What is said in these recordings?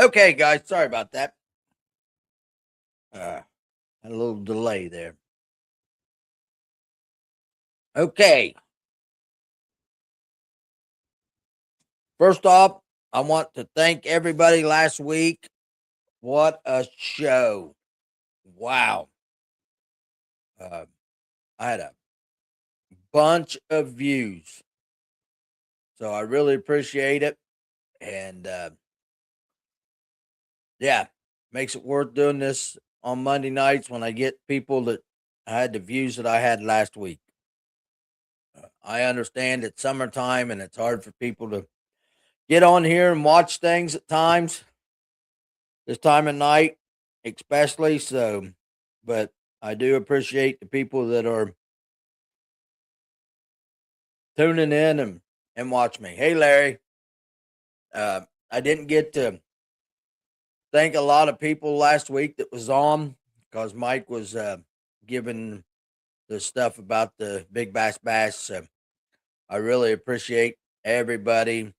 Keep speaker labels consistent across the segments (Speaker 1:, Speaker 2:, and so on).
Speaker 1: Okay, guys, sorry about that. Had a little delay there. Okay, first off, I want to thank everybody last week. What a show! Wow, uh, I had a bunch of views, so I really appreciate it. And yeah, makes it worth doing this on Monday nights when I get people that had the views that I had last week. I understand it's summertime and it's hard for people to get on here and watch things at times, this time of night, especially. So, but I do appreciate the people that are tuning in and watch me. Hey, Larry. I didn't get to thank a lot of people last week that was on because Mike was giving the stuff about the Big Bass Bash. So I really appreciate everybody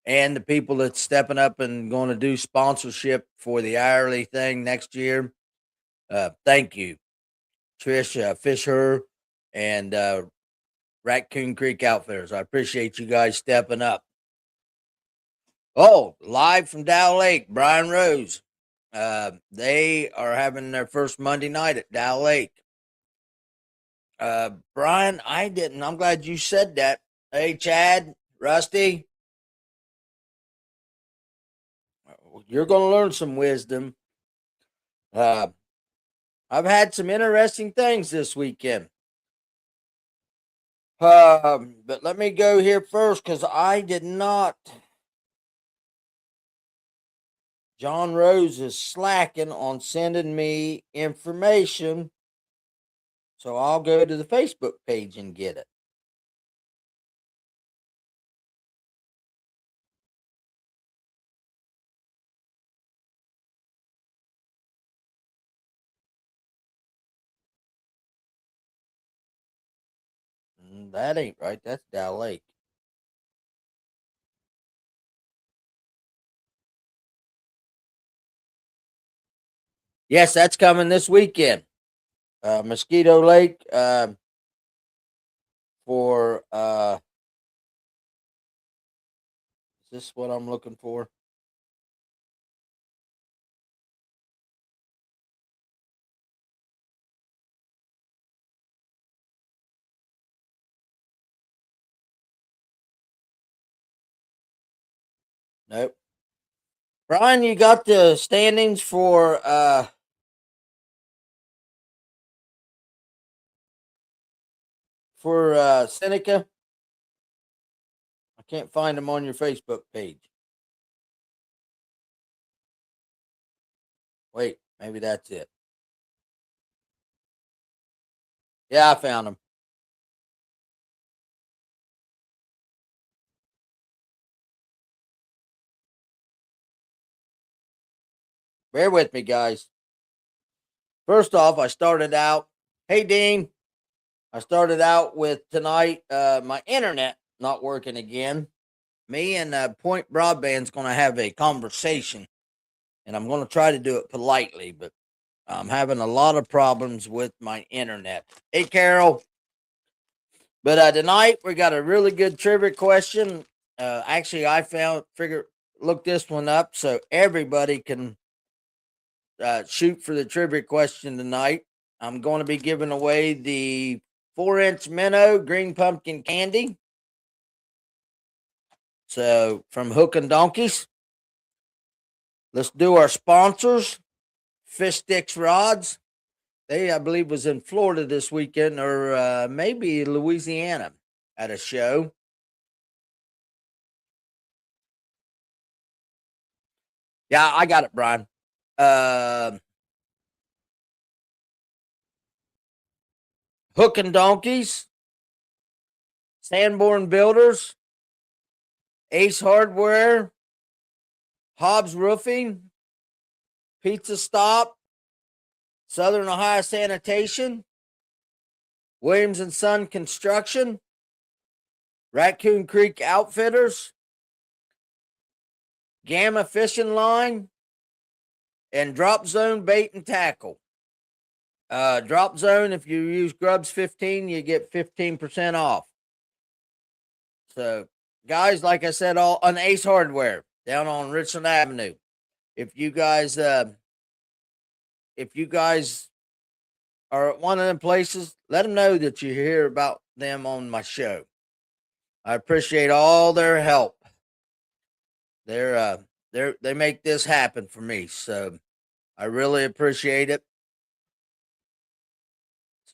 Speaker 1: and the people that's stepping up and going to do sponsorship for the hourly thing next year. Thank you, Trish Fisher and Raccoon Creek Outfitters. I appreciate you guys stepping up. Oh, live from Dow Lake, Brian Rose. They are having their first Monday night at Dow Lake. Brian, I didn't. I'm glad you said that. Hey, Chad, Rusty, you're going to learn some wisdom. Uh, I've had some interesting things this weekend. But let me go here first because I did not. John Rose is slacking on sending me information. So I'll go to the Facebook page and get it. That ain't right. That's Dow Lake. Yes, that's coming this weekend. Mosquito Lake for is this what I'm looking for? Nope. Brian, you got the standings for Seneca? I can't find them on your Facebook page. Wait, maybe that's it. Yeah, I found them. Bear with me, guys. First off, I started out. Hey, Dean. I started out with tonight. My internet not working again. Me and Point Broadband's going to have a conversation, and I'm going to try to do it politely, but I'm having a lot of problems with my internet. Hey, Carol. But tonight we got a really good trivia question. Actually, I look this one up so everybody can shoot for the trivia question tonight. I'm going to be giving away the 4-inch minnow green pumpkin candy. So from Hook and Donkeys. Let's do our sponsors. Fish Sticks Rods. They, I believe, was in Florida this weekend or maybe Louisiana at a show. Yeah, I got it, Brian. Hook and Donkeys, Sanborn Builders, Ace Hardware, Hobbs Roofing, Pizza Stop, Southern Ohio Sanitation, Williams and Son Construction, Raccoon Creek Outfitters, Gamma Fishing Line, and Drop Zone Bait and Tackle. Drop Zone, if you use Grubb's 15, you get 15% off. So, guys, like I said, all on Ace Hardware down on Richland Avenue. If you guys are at one of them places, let them know that you hear about them on my show. I appreciate all their help. They make this happen for me, so I really appreciate it.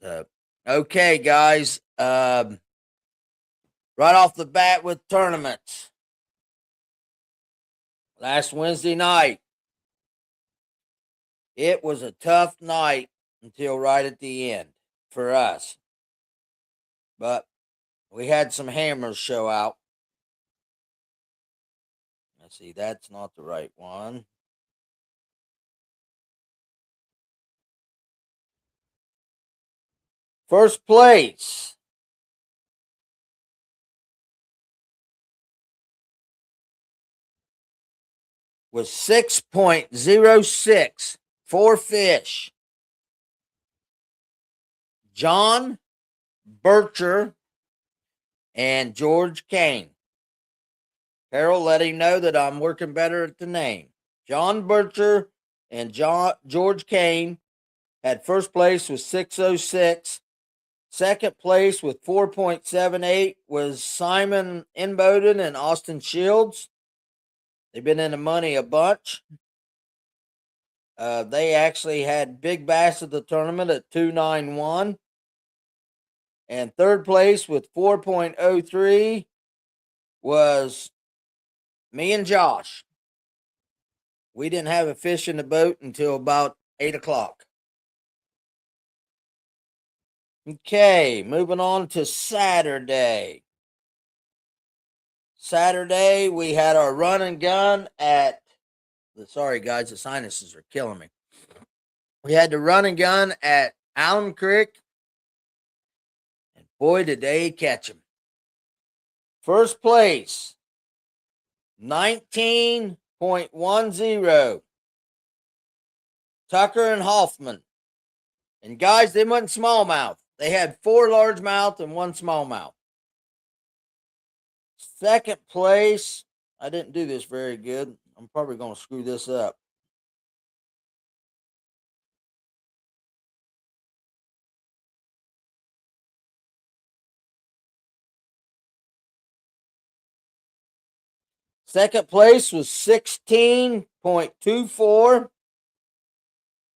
Speaker 1: So, okay, guys. Right off the bat with tournaments. Last Wednesday night, it was a tough night until right at the end for us. But we had some hammers show out. Let's see, that's not the right one. First place was 6.06 for fish. John Bircher and George Kane. Harold let him know that I'm working better at the name. John Bircher and George Kane had first place with 606. Second place with 4.78 was Simon Inboden and Austin Shields. They've been in the money a bunch. They actually had big bass at the tournament at 291. And third place with 4.03 was me and Josh. We didn't have a fish in the boat until about 8 o'clock. Okay, moving on to Saturday. Saturday, we had our run and gun at, sorry guys, the sinuses are killing me. We had the run and gun at Allen Creek. And boy, did they catch him. First place, 19.10. Tucker and Hoffman. And guys, they wasn't smallmouth. They had 4 largemouth and 1 smallmouth. Second place, I didn't do this very good. I'm probably going to screw this up. Second place was 16.24.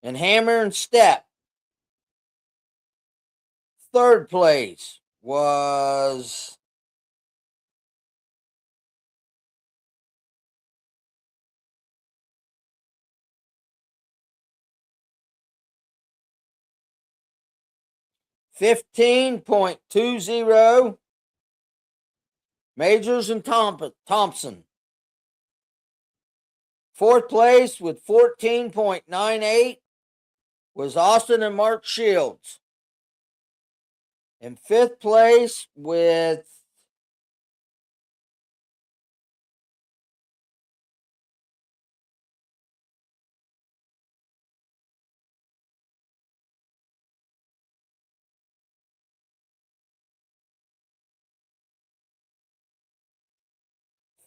Speaker 1: And Hammer and Step. Third place was $15.20. Majors and Thompson. Fourth place with 14.98 was Austin and Mark Shields. And fifth place with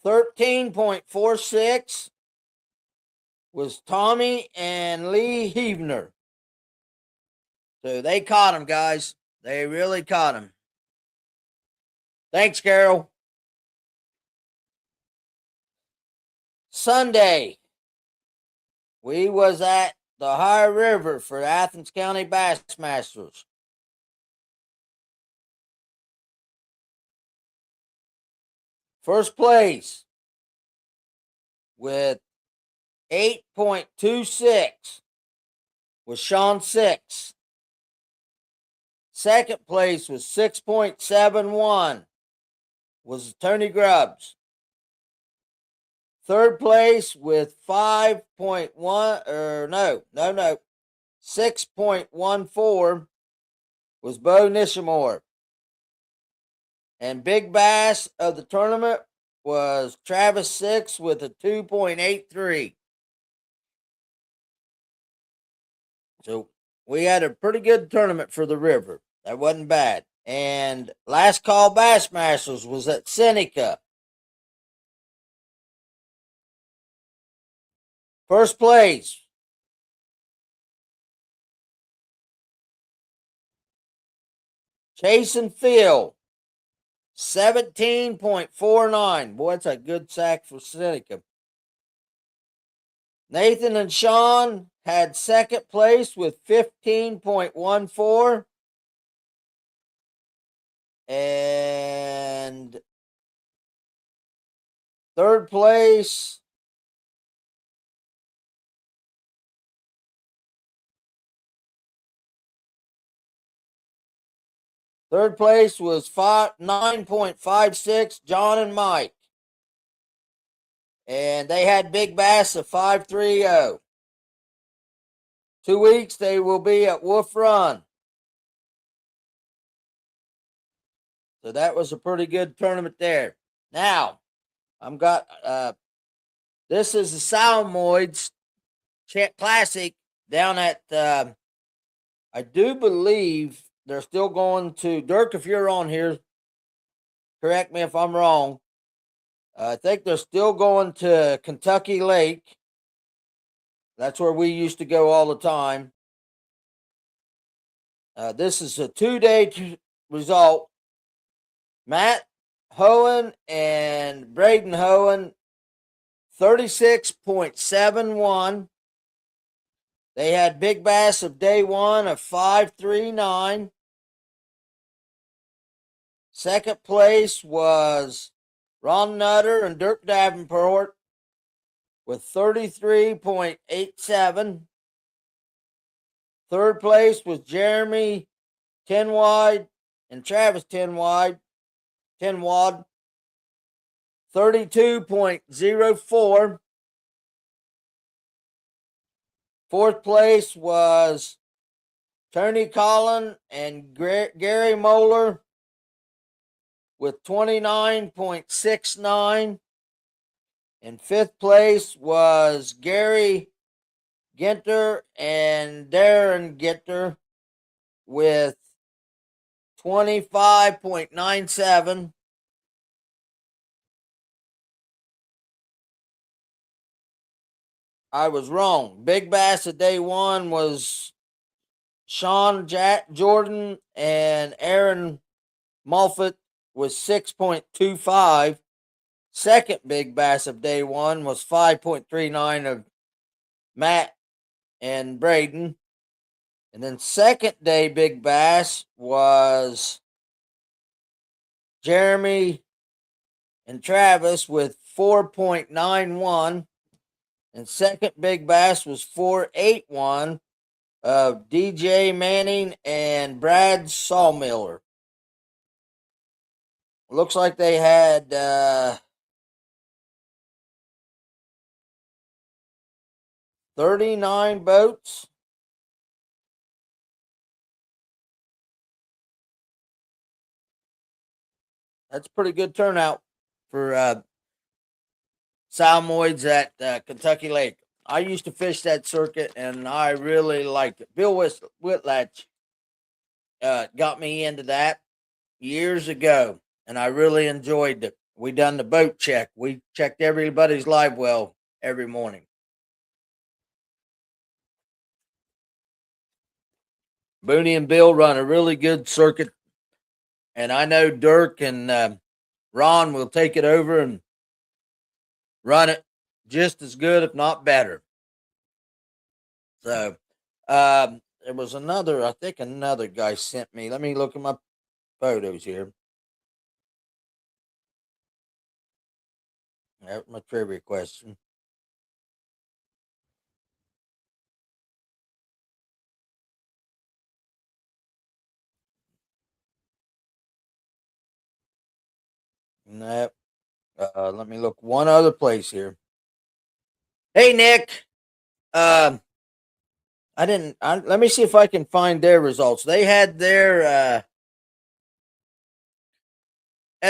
Speaker 1: $13.46 was Tommy and Lee Heavner. So they caught him, guys. They really caught him. Thanks, Carol. Sunday, we was at the High River for Athens County Bassmasters. First place with 8.26 was Sean Six. Second place with 6.71 was Tony Grubbs. Third place with 6.14 was Bo Nishamore. And big bass of the tournament was Travis 6 with a 2.83. So we had a pretty good tournament for the river. That wasn't bad. And last call Bassmasters was at Seneca. First place, Chase and Phil, 17.49. Boy, that's a good sack for Seneca. Nathan and Sean had second place with 15.14. And third place, was 9.56, John and Mike. And they had big bass of 5.30. 2 weeks they will be at Wolf Run. So that was a pretty good tournament there. Now, this is the Salmoids Classic down at, I do believe they're still going to, Dirk, if you're on here, correct me if I'm wrong. I think they're still going to Kentucky Lake. That's where we used to go all the time. This is a 2-day result. Matt Hohen and Braden Hohen, 36.71. They had big bass of day one of 5.39. Second place was Ron Nutter and Dirk Davenport with 33.87. Third place was Jeremy Tenwide and Travis Tenwad, 32.04. Fourth place was Tony Collin and Gary Moeller with 29.69. And fifth place was Gary Ginter and Darren Ginter with 25.97. I was wrong. Big bass of day one was Sean Jordan and Aaron Mulfett with 6.25. Second big bass of day one was 5.39 of Matt and Braden. And then second day big bass was Jeremy and Travis with 4.91. And second big bass was 4.81 of DJ Manning and Brad Sawmiller. Looks like they had 39 boats. That's a pretty good turnout for Salmoids at Kentucky Lake. I used to fish that circuit, and I really liked it. Bill Whitlatch got me into that years ago, and I really enjoyed it. We done the boat check. We checked everybody's live well every morning. Booney and Bill run a really good circuit, and I know Dirk and Ron will take it over and run it just as good, if not better. So there was another guy sent me. Let me look at my photos here. That's my trivia question. Nope. Let me look one other place here. Hey, Nick. Let me see if I can find their results. They had their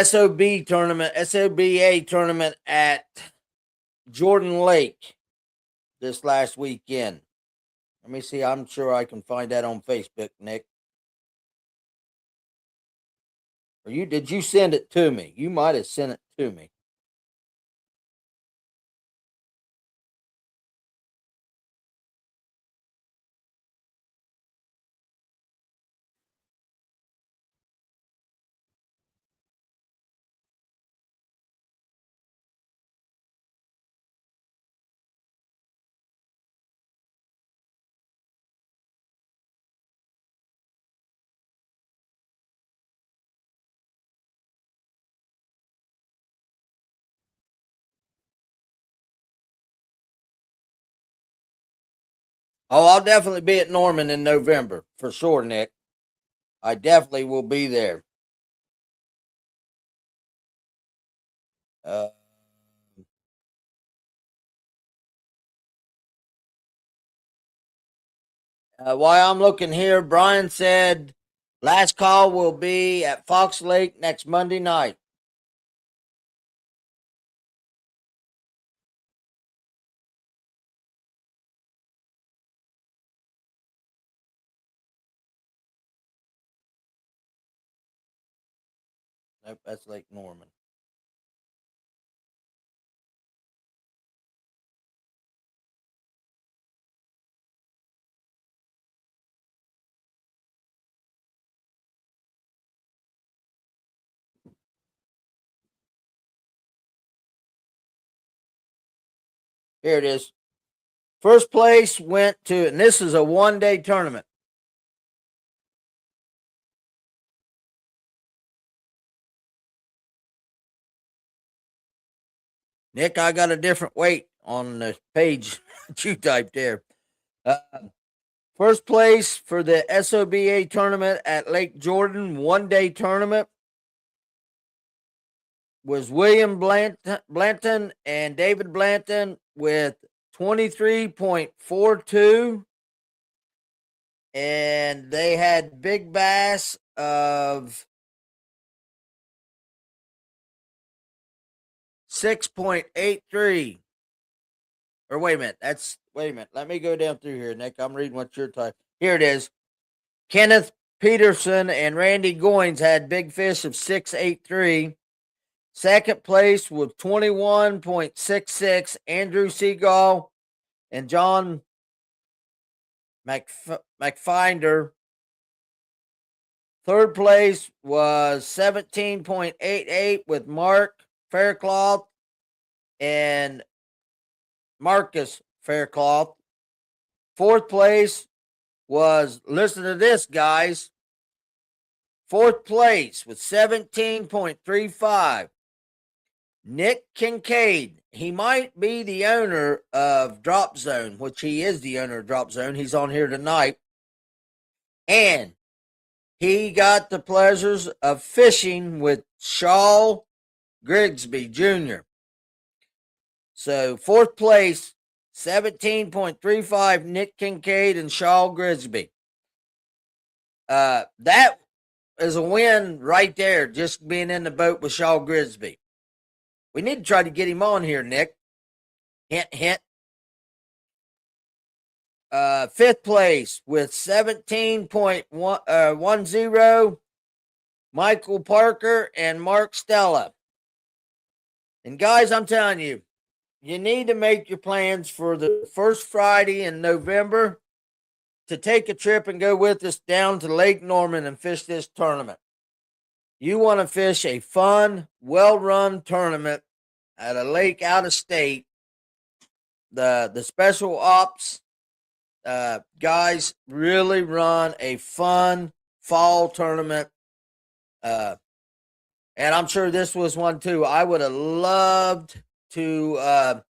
Speaker 1: SOBA tournament at Jordan Lake this last weekend. Let me see. I'm sure I can find that on Facebook, Nick. Or did you send it to me? You might have sent it to me. Oh, I'll definitely be at Norman in November for sure, Nick. I definitely will be there. Uh, while I'm looking here, Brian said last call will be at Fox Lake next Monday night. Nope, that's Lake Norman. Here it is. First place went to, and this is a 1-day tournament. Nick, I got a different weight on the page that you typed there. Uh, First place for the SOBA tournament at Lake Jordan, 1-day tournament, was William Blanton and David Blanton with 23.42. And they had big bass of 6.83. Or wait a minute. Wait a minute. Let me go down through here, Nick. I'm reading what you're typing. Here it is. Kenneth Peterson and Randy Goins had big fish of 6.83. Second place with 21.66, Andrew Seagal and John McFinder. Third place was 17.88 with Mark Faircloth and Marcus Faircloth. Fourth place was, listen to this, guys. Fourth place with 17.35. Nick Kincaid. He might be the owner of Drop Zone, which he is the owner of Drop Zone. He's on here tonight. And he got the pleasures of fishing with Shaw Grigsby Jr. So, fourth place, 17.35, Nick Kincaid and Shaw Grigsby. That is a win right there, just being in the boat with Shaw Grigsby. We need to try to get him on here, Nick. Hint, hint. Fifth place with 17.10, Michael Parker and Mark Stella. And guys, I'm telling you, you need to make your plans for the first Friday in November to take a trip and go with us down to Lake Norman and fish this tournament. You want to fish a fun, well-run tournament at a lake out of state. The special ops guys really run a fun fall tournament. And I'm sure this was one too. I would have loved to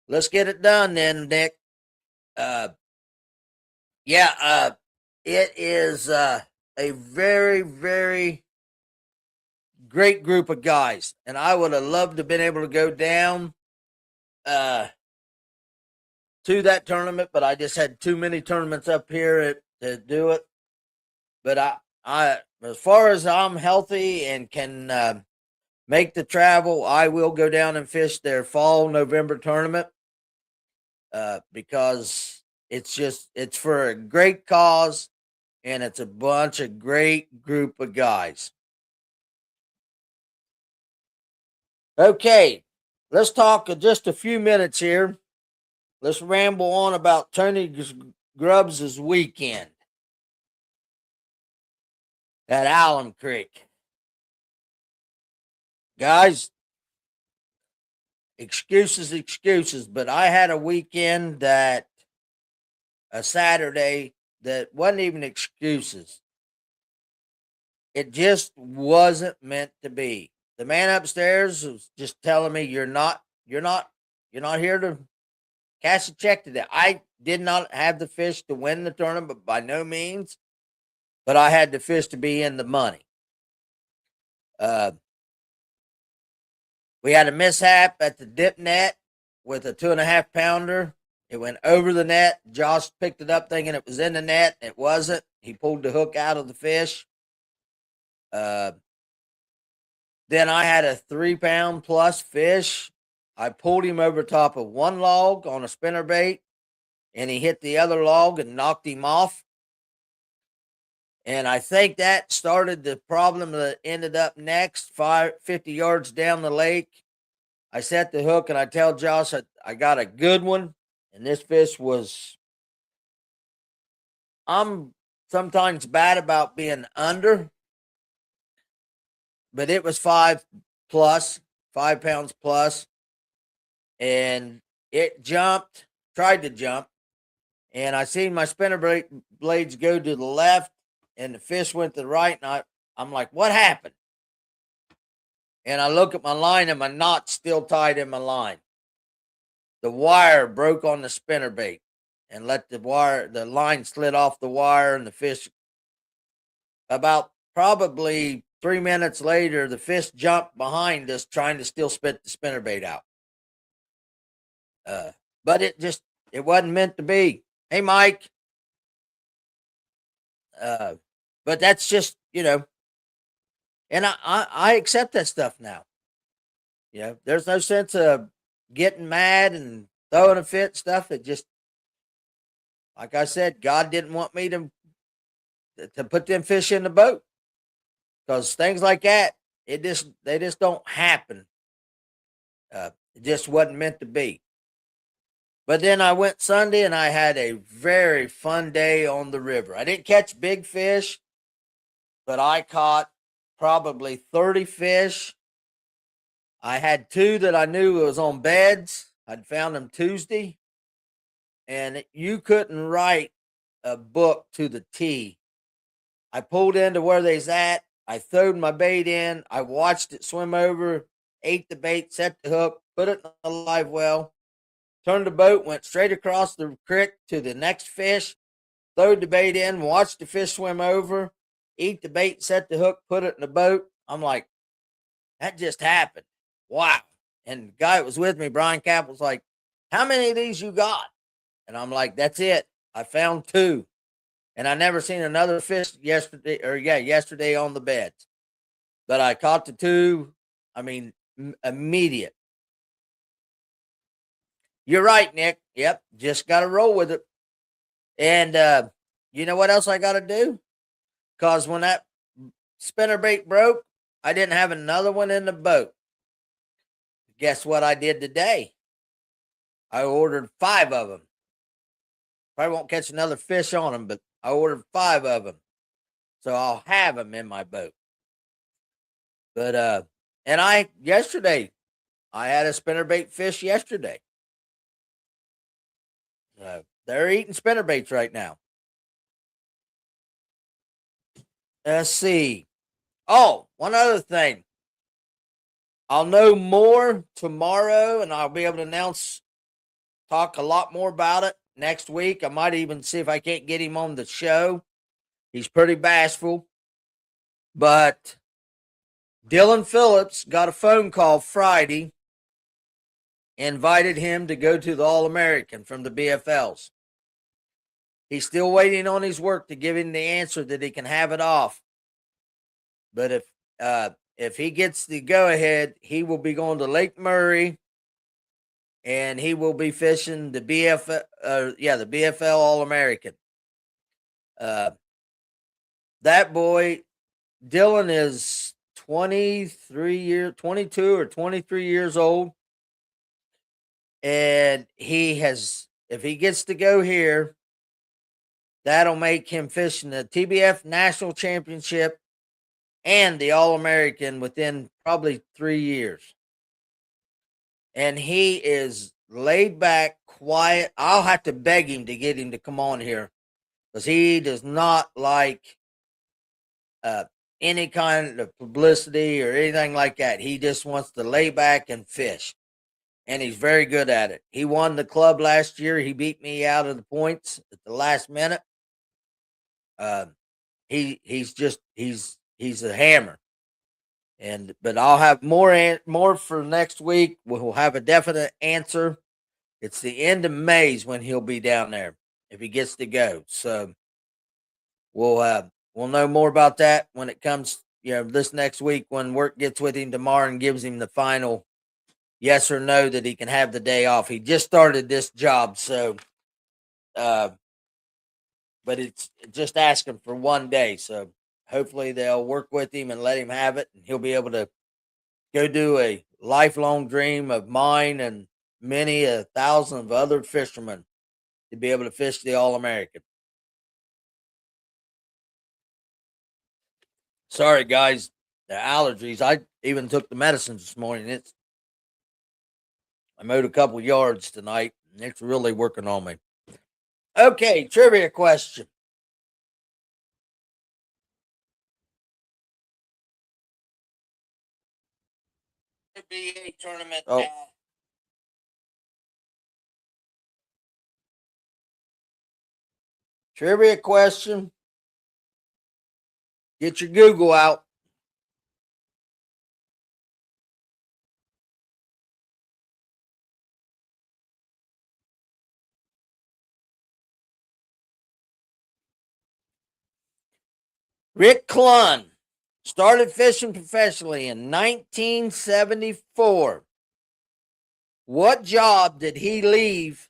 Speaker 1: let's get it done then, Nick. It is a very, very great group of guys. And I would have loved to have been able to go down to that tournament, but I just had too many tournaments up here to do it. But as far as I'm healthy and can make the travel, I will go down and fish their fall November tournament because it's for a great cause and it's a bunch of great group of guys. Okay, let's talk just a few minutes here. Let's ramble on about Tony Grubbs' weekend at Alum Creek. Guys, excuses, but I had a weekend a Saturday that wasn't even excuses. It just wasn't meant to be. The man upstairs was just telling me you're not here to cash a check today. I did not have the fish to win the tournament by no means, but I had the fish to be in the money. Uh, we had a mishap at the dip net with a 2.5 pounder. It went over the net. Josh picked it up thinking it was in the net. It wasn't. He pulled the hook out of the fish. Then I had a 3-pound plus fish. I pulled him over top of one log on a spinnerbait, and he hit the other log and knocked him off. And I think that started the problem that ended up next, 50 yards down the lake. I set the hook, and I tell Josh I got a good one, and this fish was. I'm sometimes bad about being under, but it was 5 pounds plus, and it tried to jump, and I seen my spinner blades go to the left, and the fish went to the right, and I'm like, what happened? And I look at my line, and my knot's still tied in my line. The wire broke on the spinnerbait and let the line slid off the wire, and the fish. About probably 3 minutes later, the fish jumped behind us, trying to still spit the spinnerbait out. But it wasn't meant to be. Hey, Mike. But that's just, and I accept that stuff now. There's no sense of getting mad and throwing a fit stuff. It just, like I said, God didn't want me to put them fish in the boat, because things like that, they just don't happen. It just wasn't meant to be. But then I went Sunday, and I had a very fun day on the river. I didn't catch big fish, but I caught probably 30 fish. I had 2 that I knew was on beds. I'd found them Tuesday. And you couldn't write a book to the T. I pulled into where they's at. I throwed my bait in. I watched it swim over, ate the bait, set the hook, put it in a live well, turned the boat, went straight across the creek to the next fish, throwed the bait in, watched the fish swim over, eat the bait, set the hook, put it in the boat. I'm like, that just happened. Wow. And the guy that was with me, Brian Cap, was like, how many of these you got? And I'm like, that's it. I found 2. And I never seen another fish yesterday on the beds. But I caught the 2, immediate. You're right, Nick. Yep, just got to roll with it. And you know what else I got to do? Because when that spinnerbait broke, I didn't have another one in the boat. Guess what I did today? I ordered 5 of them. Probably won't catch another fish on them, but I ordered 5 of them. So I'll have them in my boat. But, and yesterday, I had a spinnerbait fish yesterday. They're eating spinnerbaits right now. Let's see. Oh, one other thing. I'll know more tomorrow, and I'll be able to talk a lot more about it next week. I might even see if I can't get him on the show. He's pretty bashful. But Dylan Phillips got a phone call Friday, invited him to go to the All-American from the BFLs. He's still waiting on his work to give him the answer that he can have it off. But if he gets the go ahead, he will be going to Lake Murray, and he will be fishing the the BFL All American. That boy Dylan is 22 or 23 years old, and if he gets to go here, that'll make him fishing the TBF National Championship and the All American within probably 3 years. And he is laid back, quiet. I'll have to beg him to get him to come on here because he does not like any kind of publicity or anything like that. He just wants to lay back and fish. And he's very good at it. He won the club last year. He beat me out of the points at the last minute. He's a hammer. But I'll have more for next week. We'll have a definite answer. It's the end of May when he'll be down there if he gets to go. So we'll know more about that when it comes, this next week when work gets with him tomorrow and gives him the final yes or no that he can have the day off. He just started this job, so but it's just asking for one day. So hopefully they'll work with him and let him have it, and he'll be able to go do a lifelong dream of mine and many 1,000 of other fishermen to be able to fish the All-American. Sorry, guys, the allergies. I even took the medicine this morning. I mowed a couple yards tonight, and it's really working on me. Okay, trivia question. NBA tournament. Oh. Trivia question. Get your Google out. Rick Clunn started fishing professionally in 1974. What job did he leave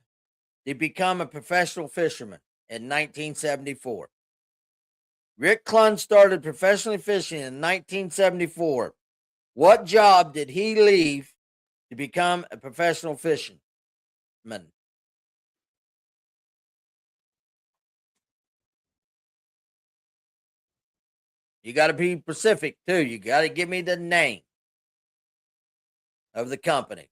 Speaker 1: to become a professional fisherman in 1974? Rick Clunn started professionally fishing in 1974. What job did he leave to become a professional fisherman? You got to be specific too. You got to give me the name of the company.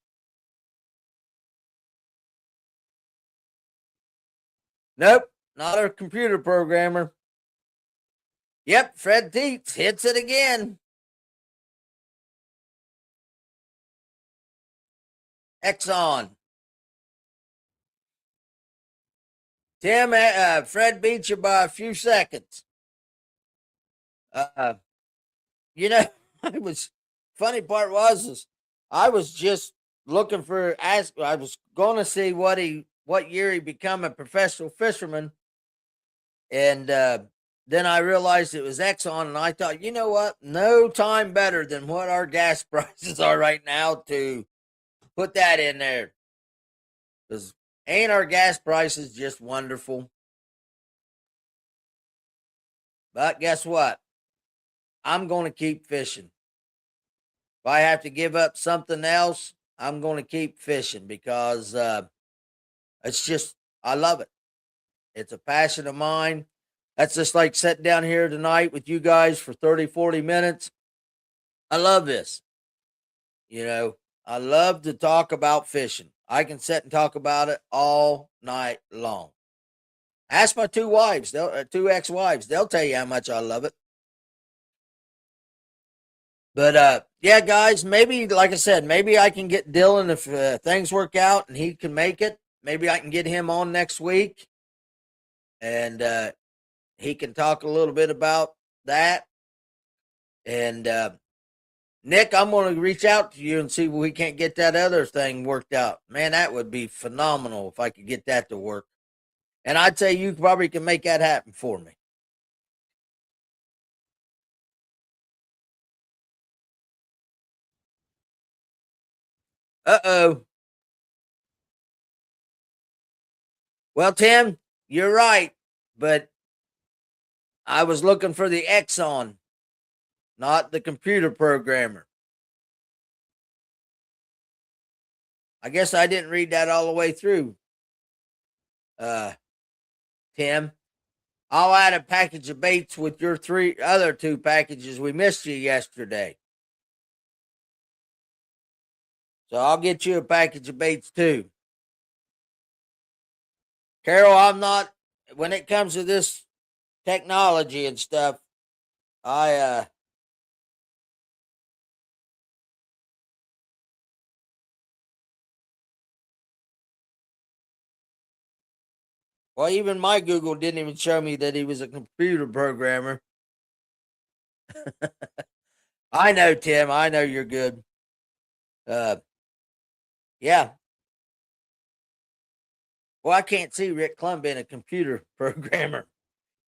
Speaker 1: Nope, not a computer programmer. Yep, Fred Dietz hits it again. Exxon. Tim, Fred beats you by a few seconds. I was funny part is I was just looking for I was going to see what year he become a professional fisherman, and then I realized it was Exxon, and I thought, you know what? No time better than what our gas prices are right now to put that in there. Because ain't our gas prices just wonderful? But guess what? I'm going to keep fishing. If I have to give up something else, I'm going to keep fishing because it's just, I love it. It's a passion of mine. That's just like sitting down here tonight with you guys for 30, 40 minutes. I love this. I love to talk about fishing. I can sit and talk about it all night long. Ask my two wives, two ex-wives. They'll tell you how much I love it. But yeah, guys, maybe like I said, maybe I can get Dylan if things work out and he can make it. Maybe I can get him on next week, and he can talk a little bit about that. And Nick, I'm going to reach out to you and see if we can't get that other thing worked out. Man, that would be phenomenal if I could get that to work. And I'd say you probably can make that happen for me. Uh-oh. Well, Tim, you're right, but I was looking for the Exxon, not the computer programmer. I guess I didn't read that all the way through. Uh, Tim, I'll add a package of baits with your three other two packages. We missed you yesterday. So I'll get you a package of baits too. Carol, I'm not, when it comes to this technology and stuff, I, well, even my Google didn't even show me that he was a computer programmer. I know, Tim. I know you're good. Uh, yeah. Well, I can't see Rick Clum being a computer programmer.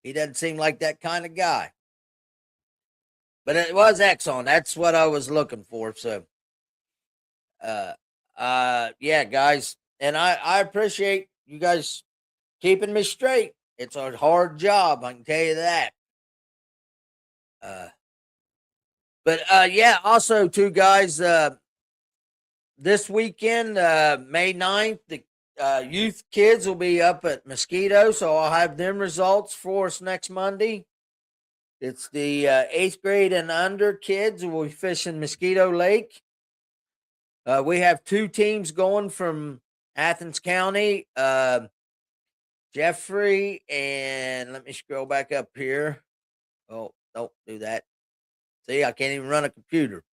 Speaker 1: He doesn't seem like that kind of guy. But it was Exxon. That's what I was looking for. So, uh, yeah, guys, and I appreciate you guys keeping me straight. It's a hard job, I can tell you that. Uh, but yeah, also too, guys. This weekend, May 9th, the youth kids will be up at Mosquito, so I'll have them results for us next Monday. It's the 8th grade and under kids who will be fishing Mosquito Lake. We have two teams going from Athens County. Jeffrey and let me scroll back up here. Oh, don't do that. See, I can't even run a computer.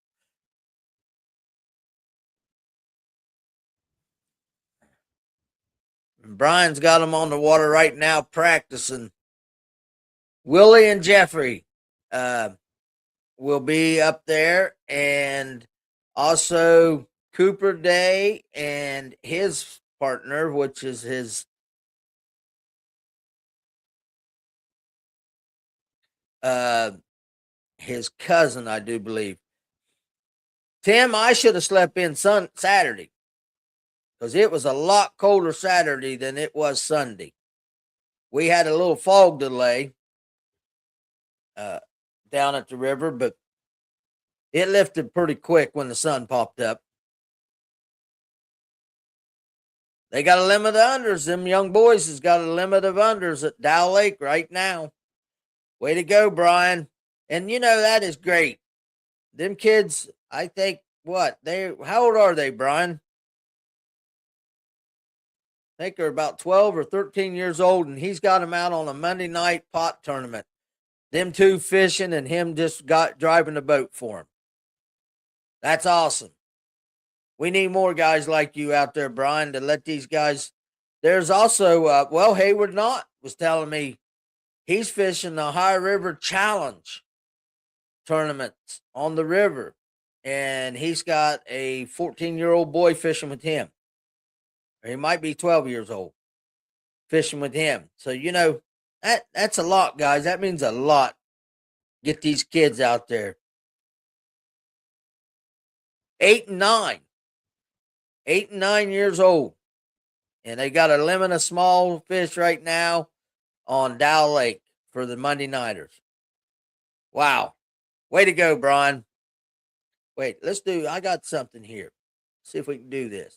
Speaker 1: And Brian's got them on the water right now practicing. Willie and Jeffrey will be up there, and also Cooper Day and his partner, which is his cousin, I do believe. Tim, I should have slept in Saturday because it was a lot colder Saturday than it was Sunday. We had a little fog delay uh, down at the river, but it lifted pretty quick when the sun popped up. They got a limit of unders. Them young boys has got a limit of unders at Dow Lake right now. Way to go, Brian. And you know, that is great. Them kids, I think, what? How old are they, Brian? I think they're about 12 or 13 years old, and he's got them out on a Monday night pot tournament. Them two fishing and him just got driving the boat for him. That's awesome. We need more guys like you out there, Brian, to let these guys. There's also, Hayward Knott was telling me he's fishing the High River Challenge tournaments on the river, and he's got a 14-year-old boy fishing with him. Or he might be 12 years old fishing with him. So, you know, that's a lot, guys. That means a lot. Get these kids out there. 8 and 9. 8 and 9 years old. And they got a limit of small fish right now on Dow Lake for the Monday Nighters. Wow. Way to go, Brian. Wait, I got something here. See if we can do this.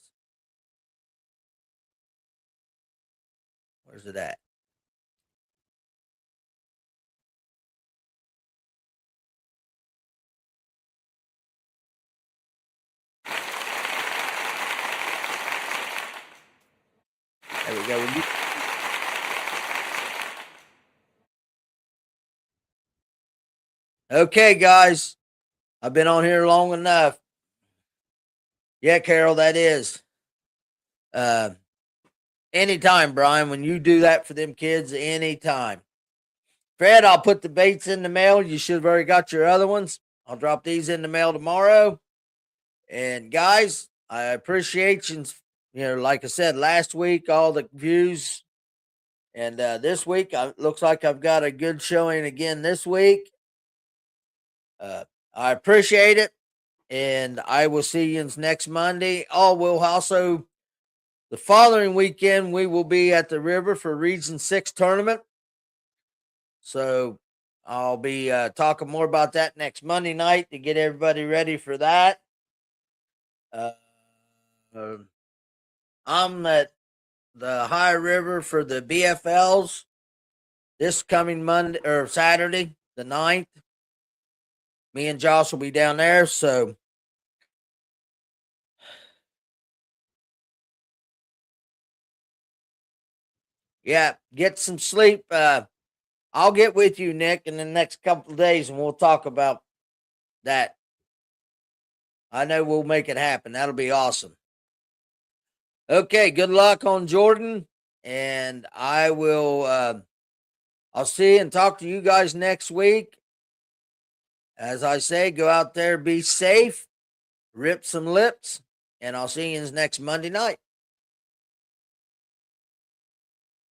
Speaker 1: Where's it at? There we go. Okay, guys. I've been on here long enough. Yeah, Carol, that is. Anytime, Brian, when you do that for them kids, anytime. Fred, I'll put the baits in the mail. You should have already got your other ones. I'll drop these in the mail tomorrow. And guys, I appreciate you. You know, like I said last week, all the views. And this week, looks like I've got a good showing again this week. I appreciate it. And I will see you next Monday. Oh, we'll also, the following weekend, we will be at the river for Region 6 tournament. So I'll be talking more about that next Monday night to get everybody ready for that. I'm at the High River for the BFLs this coming Monday or Saturday, the 9th. Me and Josh will be down there. So yeah, get some sleep. I'll get with you, Nick, in the next couple of days and we'll talk about that. I know we'll make it happen. That'll be awesome. Okay, good luck on Jordan. And I will I'll see and talk to you guys next week. As I say, go out there, be safe, rip some lips, and I'll see you next Monday night.